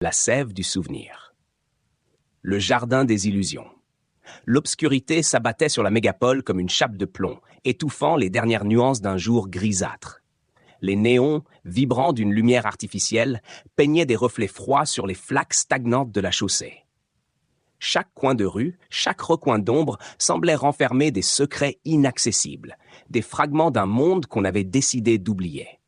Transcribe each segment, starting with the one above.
la sève du souvenir. Le jardin des illusions. L'obscurité s'abattait sur la mégapole comme une chape de plomb, étouffant les dernières nuances d'un jour grisâtre. Les néons, vibrants d'une lumière artificielle, peignaient des reflets froids sur les flaques stagnantes de la chaussée. Chaque coin de rue, chaque recoin d'ombre semblait renfermer des secrets inaccessibles, des fragments d'un monde qu'on avait décidé d'oublier.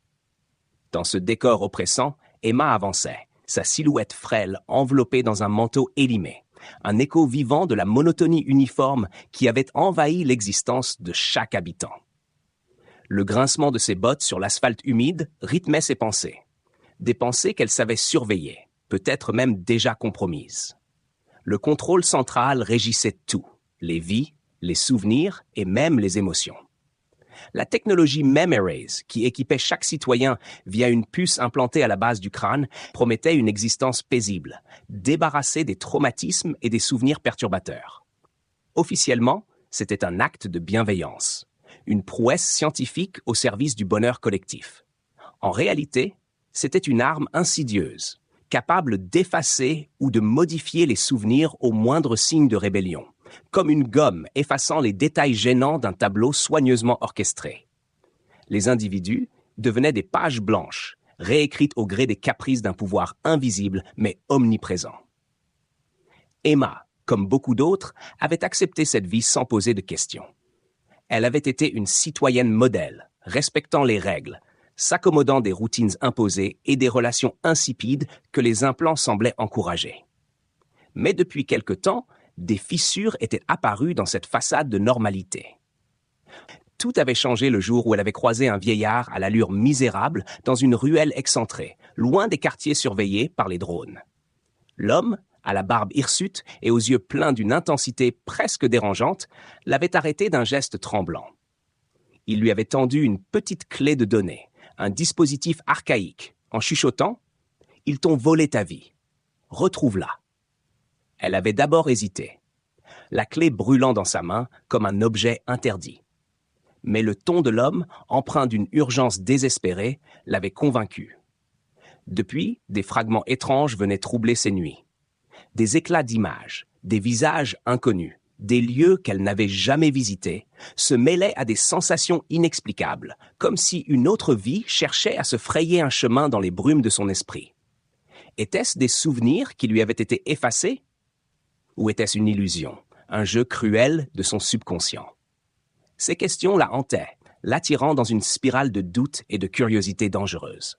Dans ce décor oppressant, Emma avançait, sa silhouette frêle enveloppée dans un manteau élimé, un écho vivant de la monotonie uniforme qui avait envahi l'existence de chaque habitant. Le grincement de ses bottes sur l'asphalte humide rythmait ses pensées. Des pensées qu'elle savait surveiller, peut-être même déjà compromises. Le contrôle central régissait tout, les vies, les souvenirs et même les émotions. La technologie Memoraze, qui équipait chaque citoyen via une puce implantée à la base du crâne, promettait une existence paisible, débarrassée des traumatismes et des souvenirs perturbateurs. Officiellement, c'était un acte de bienveillance, une prouesse scientifique au service du bonheur collectif. En réalité, c'était une arme insidieuse, capable d'effacer ou de modifier les souvenirs au moindre signe de rébellion, comme une gomme effaçant les détails gênants d'un tableau soigneusement orchestré. Les individus devenaient des pages blanches, réécrites au gré des caprices d'un pouvoir invisible mais omniprésent. Emma, comme beaucoup d'autres, avait accepté cette vie sans poser de questions. Elle avait été une citoyenne modèle, respectant les règles, s'accommodant des routines imposées et des relations insipides que les implants semblaient encourager. Mais depuis quelque temps, des fissures étaient apparues dans cette façade de normalité. Tout avait changé le jour où elle avait croisé un vieillard à l'allure misérable dans une ruelle excentrée, loin des quartiers surveillés par les drones. L'homme, à la barbe hirsute et aux yeux pleins d'une intensité presque dérangeante, l'avait arrêté d'un geste tremblant. Il lui avait tendu une petite clé de données, un dispositif archaïque. En chuchotant, « Ils t'ont volé ta vie. Retrouve-la. » Elle avait d'abord hésité, la clé brûlant dans sa main comme un objet interdit. Mais le ton de l'homme, empreint d'une urgence désespérée, l'avait convaincue. Depuis, des fragments étranges venaient troubler ses nuits. Des éclats d'images, des visages inconnus, des lieux qu'elle n'avait jamais visités, se mêlaient à des sensations inexplicables, comme si une autre vie cherchait à se frayer un chemin dans les brumes de son esprit. Étaient-ce des souvenirs qui lui avaient été effacés? Ou était-ce une illusion, un jeu cruel de son subconscient? Ces questions la hantaient, l'attirant dans une spirale de doute et de curiosité dangereuse.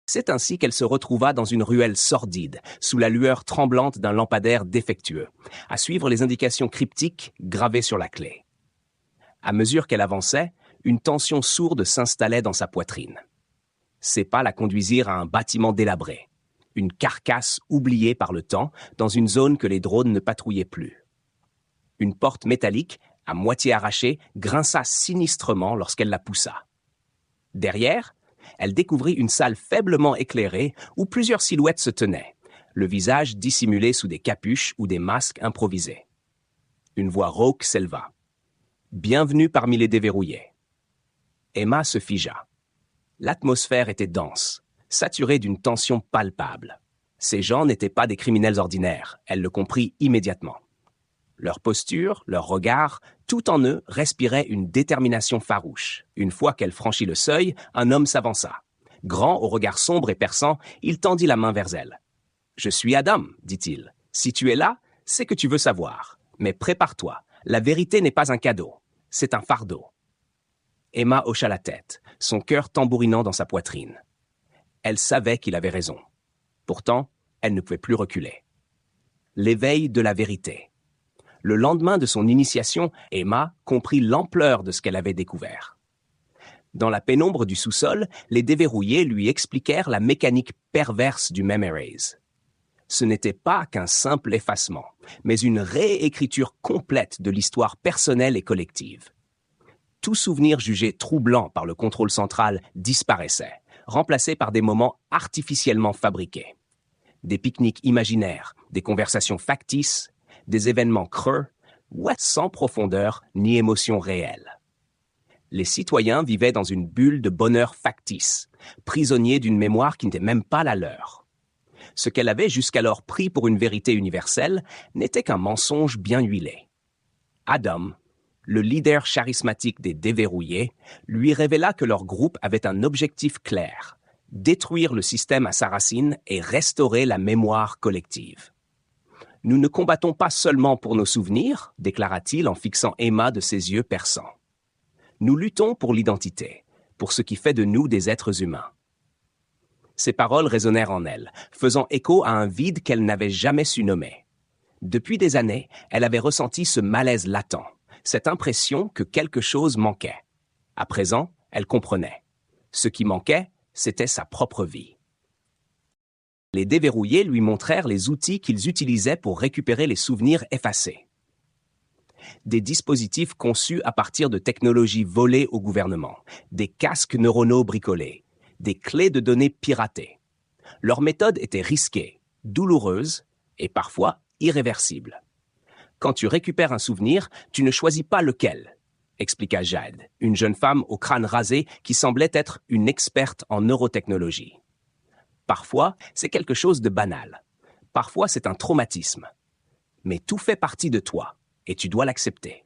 C'est ainsi qu'elle se retrouva dans une ruelle sordide, sous la lueur tremblante d'un lampadaire défectueux, à suivre les indications cryptiques gravées sur la clé. À mesure qu'elle avançait, une tension sourde s'installait dans sa poitrine. Ses pas la conduisirent à un bâtiment délabré, une carcasse oubliée par le temps dans une zone que les drones ne patrouillaient plus. Une porte métallique, à moitié arrachée, grinça sinistrement lorsqu'elle la poussa. Derrière, elle découvrit une salle faiblement éclairée où plusieurs silhouettes se tenaient, le visage dissimulé sous des capuches ou des masques improvisés. Une voix rauque s'éleva. « Bienvenue parmi les déverrouillés. » Emma se figea. L'atmosphère était dense, saturée d'une tension palpable. Ces gens n'étaient pas des criminels ordinaires, elle le comprit immédiatement. Leur posture, leur regard, tout en eux respirait une détermination farouche. Une fois qu'elle franchit le seuil, un homme s'avança. Grand, au regard sombre et perçant, il tendit la main vers elle. « Je suis Adam, dit-il. Si tu es là, c'est que tu veux savoir. Mais prépare-toi, la vérité n'est pas un cadeau, c'est un fardeau. » Emma hocha la tête, son cœur tambourinant dans sa poitrine. Elle savait qu'il avait raison. Pourtant, elle ne pouvait plus reculer. L'éveil de la vérité. Le lendemain de son initiation, Emma comprit l'ampleur de ce qu'elle avait découvert. Dans la pénombre du sous-sol, les déverrouillés lui expliquèrent la mécanique perverse du Memoraze. Ce n'était pas qu'un simple effacement, mais une réécriture complète de l'histoire personnelle et collective. Tout souvenir jugé troublant par le contrôle central disparaissait, remplacé par des moments artificiellement fabriqués. Des pique-niques imaginaires, des conversations factices, des événements creux, sans profondeur ni émotion réelle. Les citoyens vivaient dans une bulle de bonheur factice, prisonniers d'une mémoire qui n'était même pas la leur. Ce qu'elle avait jusqu'alors pris pour une vérité universelle n'était qu'un mensonge bien huilé. Adam, le leader charismatique des déverrouillés, lui révéla que leur groupe avait un objectif clair: détruire le système à sa racine et restaurer la mémoire collective. « Nous ne combattons pas seulement pour nos souvenirs, déclara-t-il en fixant Emma de ses yeux perçants. Nous luttons pour l'identité, pour ce qui fait de nous des êtres humains. » Ces paroles résonnèrent en elle, faisant écho à un vide qu'elle n'avait jamais su nommer. Depuis des années, elle avait ressenti ce malaise latent, cette impression que quelque chose manquait. À présent, elle comprenait. Ce qui manquait, c'était sa propre vie. Les déverrouillés lui montrèrent les outils qu'ils utilisaient pour récupérer les souvenirs effacés. Des dispositifs conçus à partir de technologies volées au gouvernement, des casques neuronaux bricolés, des clés de données piratées. Leur méthode était risquée, douloureuse et parfois irréversible. Quand tu récupères un souvenir, tu ne choisis pas lequel, expliqua Jade, une jeune femme au crâne rasé qui semblait être une experte en neurotechnologie. Parfois, c'est quelque chose de banal. Parfois, c'est un traumatisme. Mais tout fait partie de toi, et tu dois l'accepter.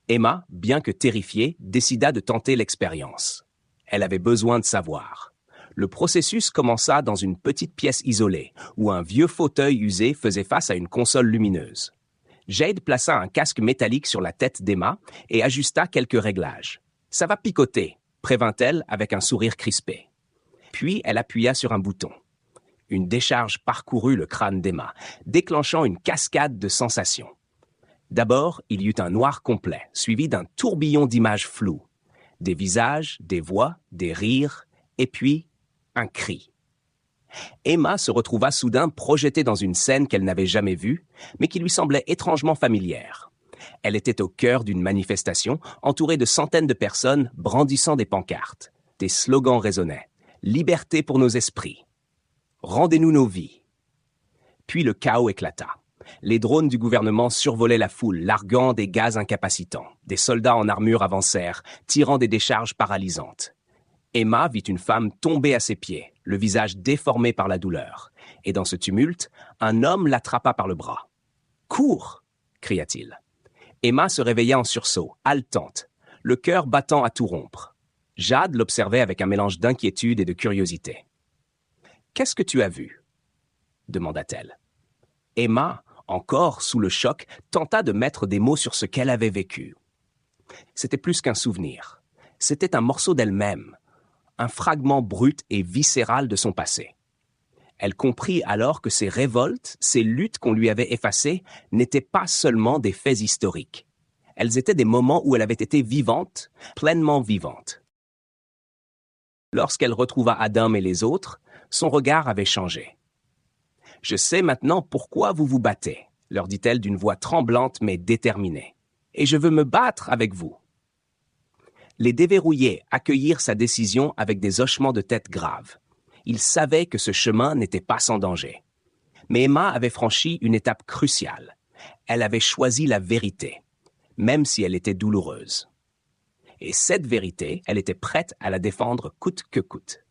Emma, bien que terrifiée, décida de tenter l'expérience. Elle avait besoin de savoir. Le processus commença dans une petite pièce isolée, où un vieux fauteuil usé faisait face à une console lumineuse. Jade plaça un casque métallique sur la tête d'Emma et ajusta quelques réglages. « Ça va picoter », prévint-elle avec un sourire crispé. Puis elle appuya sur un bouton. Une décharge parcourut le crâne d'Emma, déclenchant une cascade de sensations. D'abord, il y eut un noir complet, suivi d'un tourbillon d'images floues. Des visages, des voix, des rires, et puis un cri. Emma se retrouva soudain projetée dans une scène qu'elle n'avait jamais vue, mais qui lui semblait étrangement familière. Elle était au cœur d'une manifestation, entourée de centaines de personnes brandissant des pancartes. Des slogans résonnaient. « Liberté pour nos esprits »,« Rendez-nous nos vies ». Puis le chaos éclata. Les drones du gouvernement survolaient la foule, larguant des gaz incapacitants. Des soldats en armure avancèrent, tirant des décharges paralysantes. Emma vit une femme tomber à ses pieds, le visage déformé par la douleur. Et dans ce tumulte, un homme l'attrapa par le bras. « Cours !» cria-t-il. Emma se réveilla en sursaut, haletante, le cœur battant à tout rompre. Jade l'observait avec un mélange d'inquiétude et de curiosité. « Qu'est-ce que tu as vu ?» demanda-t-elle. Emma, encore sous le choc, tenta de mettre des mots sur ce qu'elle avait vécu. C'était plus qu'un souvenir. C'était un morceau d'elle-même, un fragment brut et viscéral de son passé. Elle comprit alors que ces révoltes, ces luttes qu'on lui avait effacées, n'étaient pas seulement des faits historiques. Elles étaient des moments où elle avait été vivante, pleinement vivante. Lorsqu'elle retrouva Adam et les autres, son regard avait changé. « Je sais maintenant pourquoi vous vous battez », leur dit-elle d'une voix tremblante mais déterminée. « Et je veux me battre avec vous. » Les déverrouillés accueillirent sa décision avec des hochements de tête graves. Ils savaient que ce chemin n'était pas sans danger. Mais Emma avait franchi une étape cruciale. Elle avait choisi la vérité, même si elle était douloureuse. Et cette vérité, elle était prête à la défendre coûte que coûte.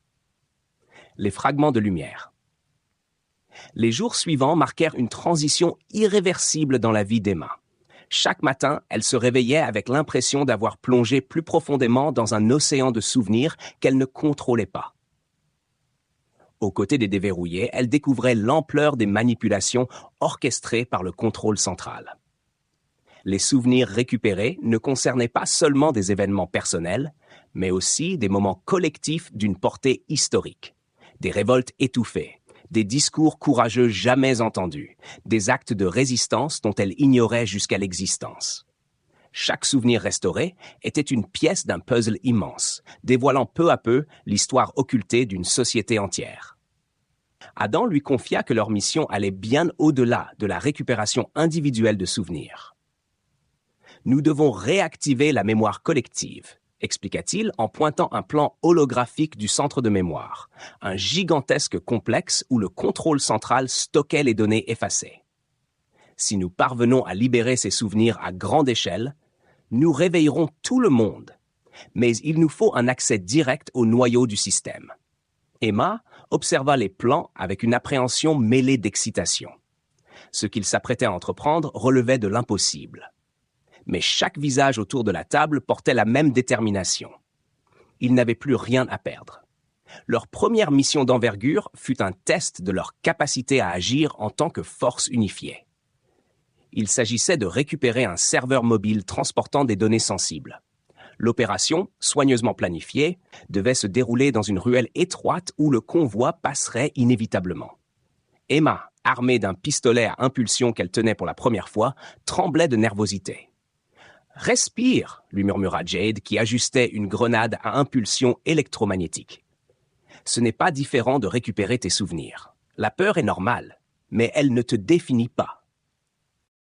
Les fragments de lumière. Les jours suivants marquèrent une transition irréversible dans la vie d'Emma. Chaque matin, elle se réveillait avec l'impression d'avoir plongé plus profondément dans un océan de souvenirs qu'elle ne contrôlait pas. Aux côtés des déverrouillés, elle découvrait l'ampleur des manipulations orchestrées par le contrôle central. Les souvenirs récupérés ne concernaient pas seulement des événements personnels, mais aussi des moments collectifs d'une portée historique. Des révoltes étouffées, des discours courageux jamais entendus, des actes de résistance dont elle ignorait jusqu'à l'existence. Chaque souvenir restauré était une pièce d'un puzzle immense, dévoilant peu à peu l'histoire occultée d'une société entière. Adam lui confia que leur mission allait bien au-delà de la récupération individuelle de souvenirs. « Nous devons réactiver la mémoire collective », expliqua-t-il en pointant un plan holographique du centre de mémoire, un gigantesque complexe où le contrôle central stockait les données effacées. Si nous parvenons à libérer ces souvenirs à grande échelle, nous réveillerons tout le monde, mais il nous faut un accès direct au noyau du système. Emma observa les plans avec une appréhension mêlée d'excitation. Ce qu'il s'apprêtait à entreprendre relevait de l'impossible. Mais chaque visage autour de la table portait la même détermination. Ils n'avaient plus rien à perdre. Leur première mission d'envergure fut un test de leur capacité à agir en tant que force unifiée. Il s'agissait de récupérer un serveur mobile transportant des données sensibles. L'opération, soigneusement planifiée, devait se dérouler dans une ruelle étroite où le convoi passerait inévitablement. Emma, armée d'un pistolet à impulsion qu'elle tenait pour la première fois, tremblait de nervosité. « Respire !» lui murmura Jade, qui ajustait une grenade à impulsion électromagnétique. « Ce n'est pas différent de récupérer tes souvenirs. La peur est normale, mais elle ne te définit pas. »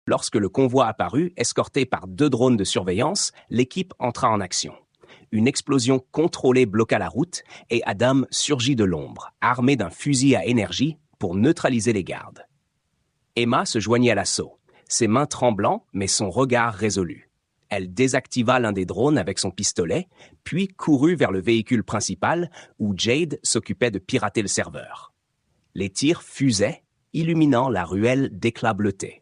Lorsque le convoi apparut, escorté par 2 drones de surveillance, l'équipe entra en action. Une explosion contrôlée bloqua la route et Adam surgit de l'ombre, armé d'un fusil à énergie pour neutraliser les gardes. Emma se joignit à l'assaut, ses mains tremblant mais son regard résolu. Elle désactiva l'un des drones avec son pistolet, puis courut vers le véhicule principal où Jade s'occupait de pirater le serveur. Les tirs fusaient, illuminant la ruelle d'éclats bleutés.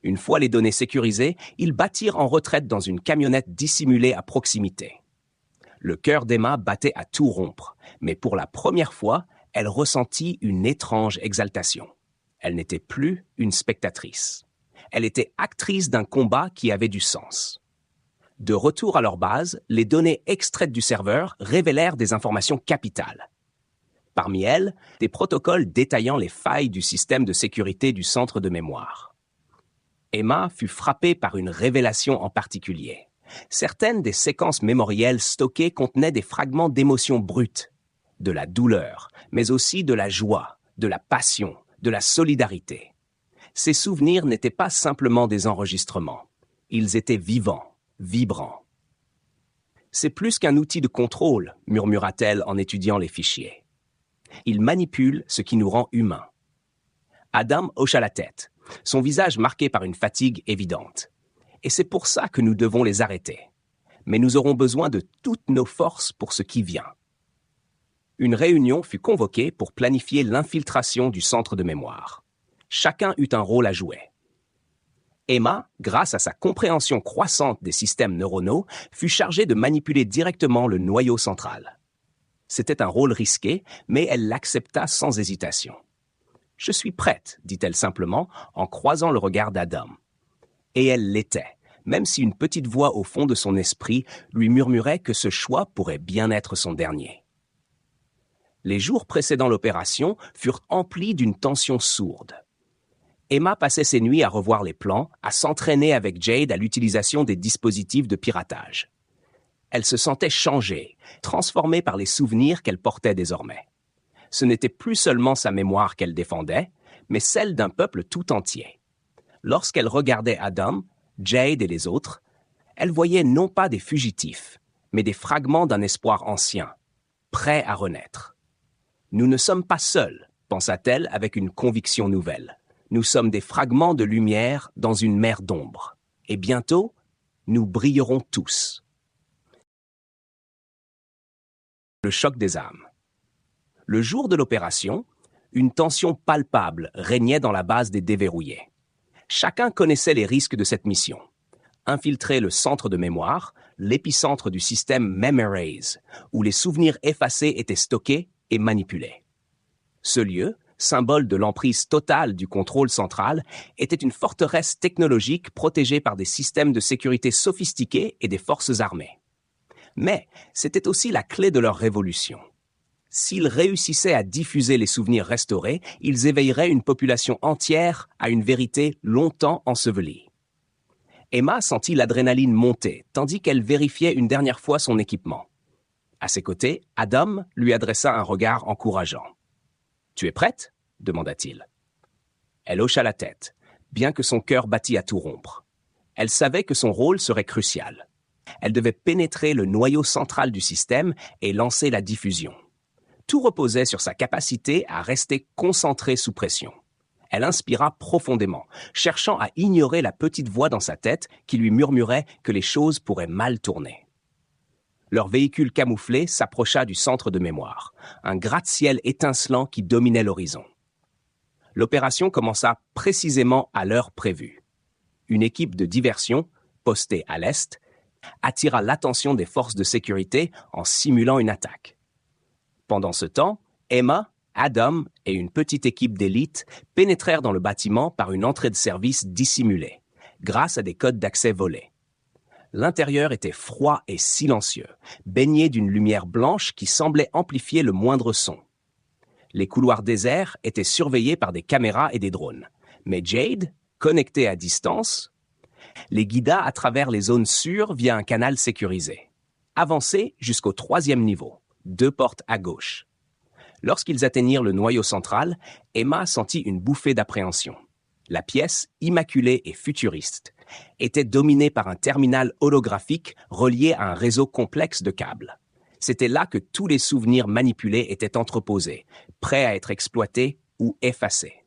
Une fois les données sécurisées, ils battirent en retraite dans une camionnette dissimulée à proximité. Le cœur d'Emma battait à tout rompre, mais pour la première fois, elle ressentit une étrange exaltation. Elle n'était plus une spectatrice. Elle était actrice d'un combat qui avait du sens. De retour à leur base, les données extraites du serveur révélèrent des informations capitales. Parmi elles, des protocoles détaillant les failles du système de sécurité du centre de mémoire. Emma fut frappée par une révélation en particulier. Certaines des séquences mémorielles stockées contenaient des fragments d'émotions brutes, de la douleur, mais aussi de la joie, de la passion, de la solidarité. Ces souvenirs n'étaient pas simplement des enregistrements. Ils étaient vivants, vibrants. « C'est plus qu'un outil de contrôle », murmura-t-elle en étudiant les fichiers. « Il manipule ce qui nous rend humains. » Adam hocha la tête, son visage marqué par une fatigue évidente. Et c'est pour ça que nous devons les arrêter. Mais nous aurons besoin de toutes nos forces pour ce qui vient. Une réunion fut convoquée pour planifier l'infiltration du centre de mémoire. Chacun eut un rôle à jouer. Emma, grâce à sa compréhension croissante des systèmes neuronaux, fut chargée de manipuler directement le noyau central. C'était un rôle risqué, mais elle l'accepta sans hésitation. « Je suis prête », dit-elle simplement, en croisant le regard d'Adam. Et elle l'était, même si une petite voix au fond de son esprit lui murmurait que ce choix pourrait bien être son dernier. Les jours précédant l'opération furent emplis d'une tension sourde. Emma passait ses nuits à revoir les plans, à s'entraîner avec Jade à l'utilisation des dispositifs de piratage. Elle se sentait changée, transformée par les souvenirs qu'elle portait désormais. Ce n'était plus seulement sa mémoire qu'elle défendait, mais celle d'un peuple tout entier. Lorsqu'elle regardait Adam, Jade et les autres, elle voyait non pas des fugitifs, mais des fragments d'un espoir ancien, prêts à renaître. « Nous ne sommes pas seuls », pensa-t-elle avec une conviction nouvelle. « Nous sommes des fragments de lumière dans une mer d'ombre. Et bientôt, nous brillerons tous. » Le choc des âmes. Le jour de l'opération, une tension palpable régnait dans la base des déverrouillés. Chacun connaissait les risques de cette mission. Infiltrer le centre de mémoire, l'épicentre du système Memoraze, où les souvenirs effacés étaient stockés et manipulés. Ce lieu, symbole de l'emprise totale du contrôle central, était une forteresse technologique protégée par des systèmes de sécurité sophistiqués et des forces armées. Mais c'était aussi la clé de leur révolution. S'ils réussissaient à diffuser les souvenirs restaurés, ils éveilleraient une population entière à une vérité longtemps ensevelie. Emma sentit l'adrénaline monter, tandis qu'elle vérifiait une dernière fois son équipement. À ses côtés, Adam lui adressa un regard encourageant. « Tu es prête ?» demanda-t-il. Elle hocha la tête, bien que son cœur battît à tout rompre. Elle savait que son rôle serait crucial. Elle devait pénétrer le noyau central du système et lancer la diffusion. Tout reposait sur sa capacité à rester concentrée sous pression. Elle inspira profondément, cherchant à ignorer la petite voix dans sa tête qui lui murmurait que les choses pourraient mal tourner. Leur véhicule camouflé s'approcha du centre de mémoire, un gratte-ciel étincelant qui dominait l'horizon. L'opération commença précisément à l'heure prévue. Une équipe de diversion, postée à l'est, attira l'attention des forces de sécurité en simulant une attaque. Pendant ce temps, Emma, Adam et une petite équipe d'élite pénétrèrent dans le bâtiment par une entrée de service dissimulée, grâce à des codes d'accès volés. L'intérieur était froid et silencieux, baigné d'une lumière blanche qui semblait amplifier le moindre son. Les couloirs déserts étaient surveillés par des caméras et des drones, mais Jade, connectée à distance, les guida à travers les zones sûres via un canal sécurisé. Avancés jusqu'au 3e niveau, 2 portes à gauche. Lorsqu'ils atteignirent le noyau central, Emma sentit une bouffée d'appréhension. La pièce, immaculée et futuriste, était dominée par un terminal holographique relié à un réseau complexe de câbles. C'était là que tous les souvenirs manipulés étaient entreposés, prêts à être exploités ou effacés.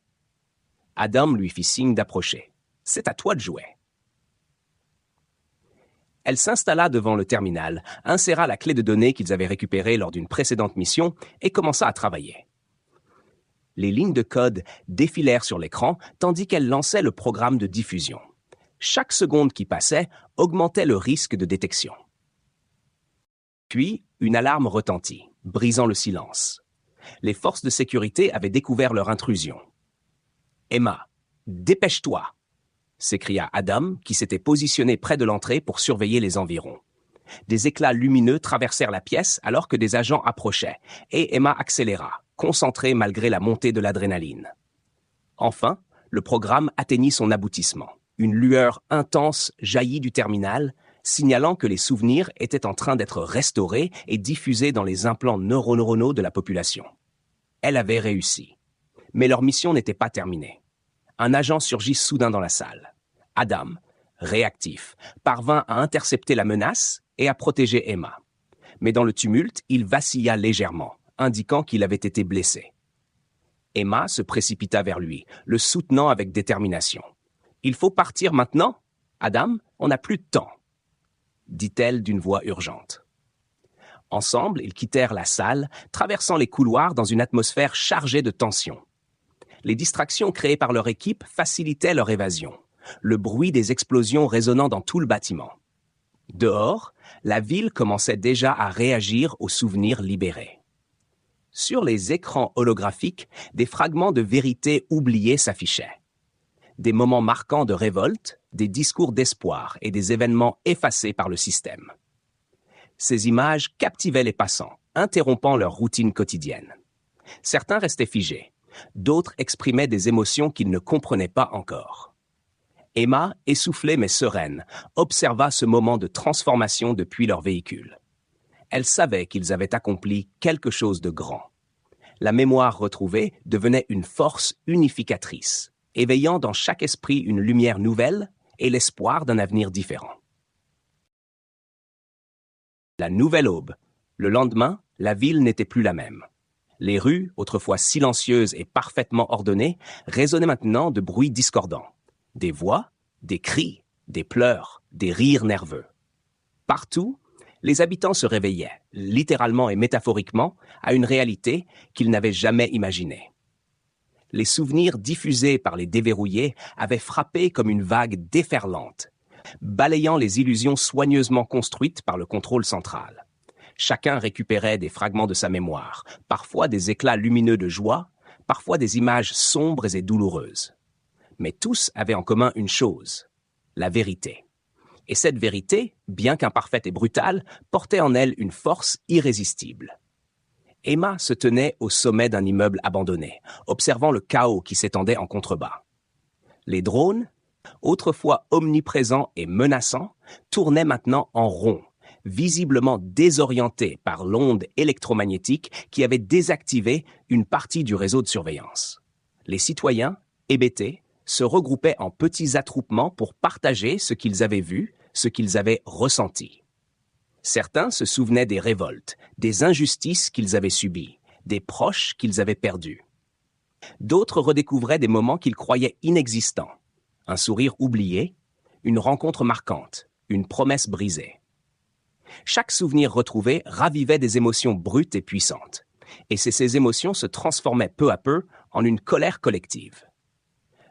Adam lui fit signe d'approcher. « C'est à toi de jouer. » Elle s'installa devant le terminal, inséra la clé de données qu'ils avaient récupérée lors d'une précédente mission et commença à travailler. Les lignes de code défilèrent sur l'écran tandis qu'elle lançait le programme de diffusion. Chaque seconde qui passait augmentait le risque de détection. Puis, une alarme retentit, brisant le silence. Les forces de sécurité avaient découvert leur intrusion. « Emma, dépêche-toi !» s'écria Adam, qui s'était positionné près de l'entrée pour surveiller les environs. Des éclats lumineux traversèrent la pièce alors que des agents approchaient, et Emma accéléra, concentrée malgré la montée de l'adrénaline. Enfin, le programme atteignit son aboutissement. Une lueur intense jaillit du terminal, signalant que les souvenirs étaient en train d'être restaurés et diffusés dans les implants neuronaux de la population. Elle avait réussi. Mais leur mission n'était pas terminée. Un agent surgit soudain dans la salle. Adam, réactif, parvint à intercepter la menace et à protéger Emma. Mais dans le tumulte, il vacilla légèrement, indiquant qu'il avait été blessé. Emma se précipita vers lui, le soutenant avec détermination. « Il faut partir maintenant, Adam, on n'a plus de temps », dit-elle d'une voix urgente. Ensemble, ils quittèrent la salle, traversant les couloirs dans une atmosphère chargée de tension. Les distractions créées par leur équipe facilitaient leur évasion, le bruit des explosions résonnant dans tout le bâtiment. Dehors, la ville commençait déjà à réagir aux souvenirs libérés. Sur les écrans holographiques, des fragments de vérité oubliés s'affichaient. Des moments marquants de révolte, des discours d'espoir et des événements effacés par le système. Ces images captivaient les passants, interrompant leur routine quotidienne. Certains restaient figés, d'autres exprimaient des émotions qu'ils ne comprenaient pas encore. Emma, essoufflée mais sereine, observa ce moment de transformation depuis leur véhicule. Elle savait qu'ils avaient accompli quelque chose de grand. La mémoire retrouvée devenait une force unificatrice, éveillant dans chaque esprit une lumière nouvelle et l'espoir d'un avenir différent. La nouvelle aube. Le lendemain, la ville n'était plus la même. Les rues, autrefois silencieuses et parfaitement ordonnées, résonnaient maintenant de bruits discordants. Des voix, des cris, des pleurs, des rires nerveux. Partout, les habitants se réveillaient, littéralement et métaphoriquement, à une réalité qu'ils n'avaient jamais imaginée. Les souvenirs diffusés par les déverrouillés avaient frappé comme une vague déferlante, balayant les illusions soigneusement construites par le contrôle central. Chacun récupérait des fragments de sa mémoire, parfois des éclats lumineux de joie, parfois des images sombres et douloureuses. Mais tous avaient en commun une chose, la vérité. Et cette vérité, bien qu'imparfaite et brutale, portait en elle une force irrésistible. Emma se tenait au sommet d'un immeuble abandonné, observant le chaos qui s'étendait en contrebas. Les drones, autrefois omniprésents et menaçants, tournaient maintenant en rond, visiblement désorientés par l'onde électromagnétique qui avait désactivé une partie du réseau de surveillance. Les citoyens, hébétés, se regroupaient en petits attroupements pour partager ce qu'ils avaient vu, ce qu'ils avaient ressenti. Certains se souvenaient des révoltes, des injustices qu'ils avaient subies, des proches qu'ils avaient perdus. D'autres redécouvraient des moments qu'ils croyaient inexistants, un sourire oublié, une rencontre marquante, une promesse brisée. Chaque souvenir retrouvé ravivait des émotions brutes et puissantes. Et ces émotions se transformaient peu à peu en une colère collective.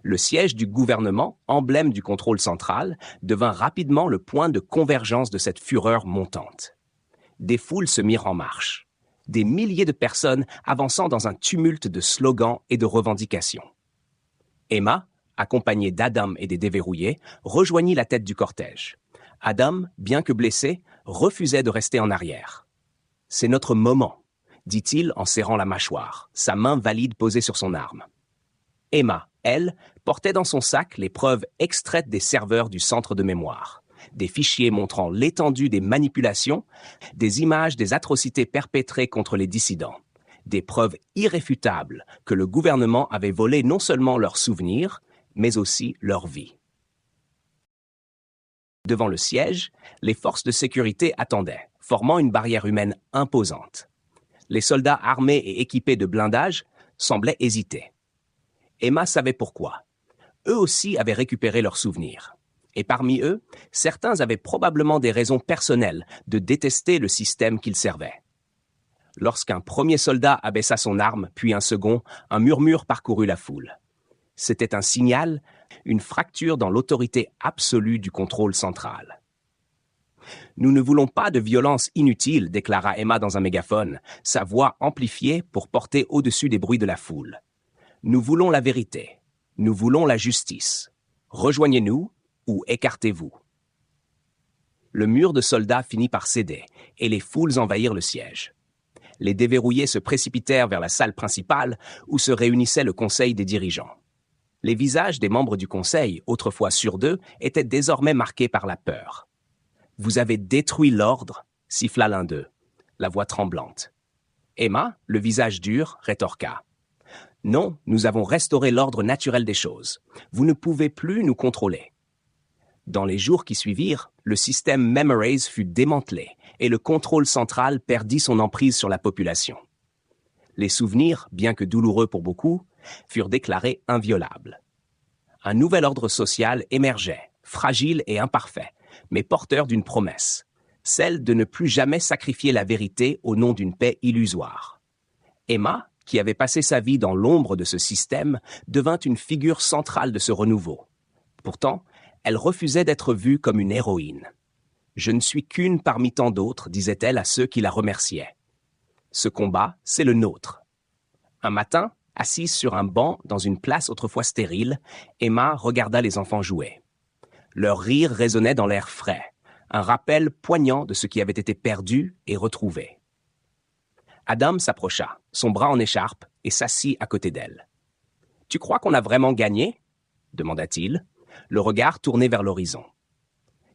Le siège du gouvernement, emblème du contrôle central, devint rapidement le point de convergence de cette fureur montante. Des foules se mirent en marche. Des milliers de personnes avançant dans un tumulte de slogans et de revendications. Emma, accompagnée d'Adam et des déverrouillés, rejoignit la tête du cortège. Adam, bien que blessé, refusait de rester en arrière. « C'est notre moment », dit-il en serrant la mâchoire, sa main valide posée sur son arme. Emma, elle, portait dans son sac les preuves extraites des serveurs du centre de mémoire. Des fichiers montrant l'étendue des manipulations, des images des atrocités perpétrées contre les dissidents, des preuves irréfutables que le gouvernement avait volé non seulement leurs souvenirs, mais aussi leur vie. Devant le siège, les forces de sécurité attendaient, formant une barrière humaine imposante. Les soldats armés et équipés de blindages semblaient hésiter. Emma savait pourquoi. Eux aussi avaient récupéré leurs souvenirs. Et parmi eux, certains avaient probablement des raisons personnelles de détester le système qu'ils servaient. Lorsqu'un premier soldat abaissa son arme, puis un second, un murmure parcourut la foule. C'était un signal, une fracture dans l'autorité absolue du contrôle central. « Nous ne voulons pas de violence inutile », déclara Emma dans un mégaphone, sa voix amplifiée pour porter au-dessus des bruits de la foule. « Nous voulons la vérité. Nous voulons la justice. Rejoignez-nous ou écartez-vous. » Le mur de soldats finit par céder et les foules envahirent le siège. Les déverrouillés se précipitèrent vers la salle principale où se réunissait le conseil des dirigeants. Les visages des membres du conseil, autrefois sûrs d'eux, étaient désormais marqués par la peur. « Vous avez détruit l'ordre », siffla l'un d'eux, la voix tremblante. Emma, le visage dur, rétorqua. « Non, nous avons restauré l'ordre naturel des choses. Vous ne pouvez plus nous contrôler. » Dans les jours qui suivirent, le système Memoraze fut démantelé et le contrôle central perdit son emprise sur la population. Les souvenirs, bien que douloureux pour beaucoup, furent déclarés inviolables. Un nouvel ordre social émergeait, fragile et imparfait, mais porteur d'une promesse, celle de ne plus jamais sacrifier la vérité au nom d'une paix illusoire. Emma, qui avait passé sa vie dans l'ombre de ce système, devint une figure centrale de ce renouveau. Pourtant, elle refusait d'être vue comme une héroïne. « Je ne suis qu'une parmi tant d'autres », disait-elle à ceux qui la remerciaient. « Ce combat, c'est le nôtre. » Un matin, assise sur un banc dans une place autrefois stérile, Emma regarda les enfants jouer. Leur rire résonnait dans l'air frais, un rappel poignant de ce qui avait été perdu et retrouvé. Adam s'approcha, son bras en écharpe, et s'assit à côté d'elle. « Tu crois qu'on a vraiment gagné ?» demanda-t-il, le regard tourné vers l'horizon.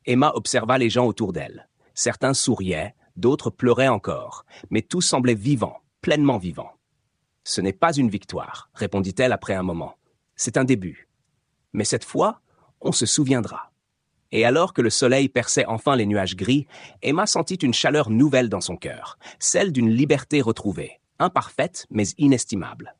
Emma observa les gens autour d'elle. Certains souriaient, d'autres pleuraient encore, mais tous semblaient vivants, pleinement vivants. « Ce n'est pas une victoire, » répondit-elle après un moment. « C'est un début. Mais cette fois, on se souviendra. » Et alors que le soleil perçait enfin les nuages gris, Emma sentit une chaleur nouvelle dans son cœur, celle d'une liberté retrouvée, imparfaite mais inestimable.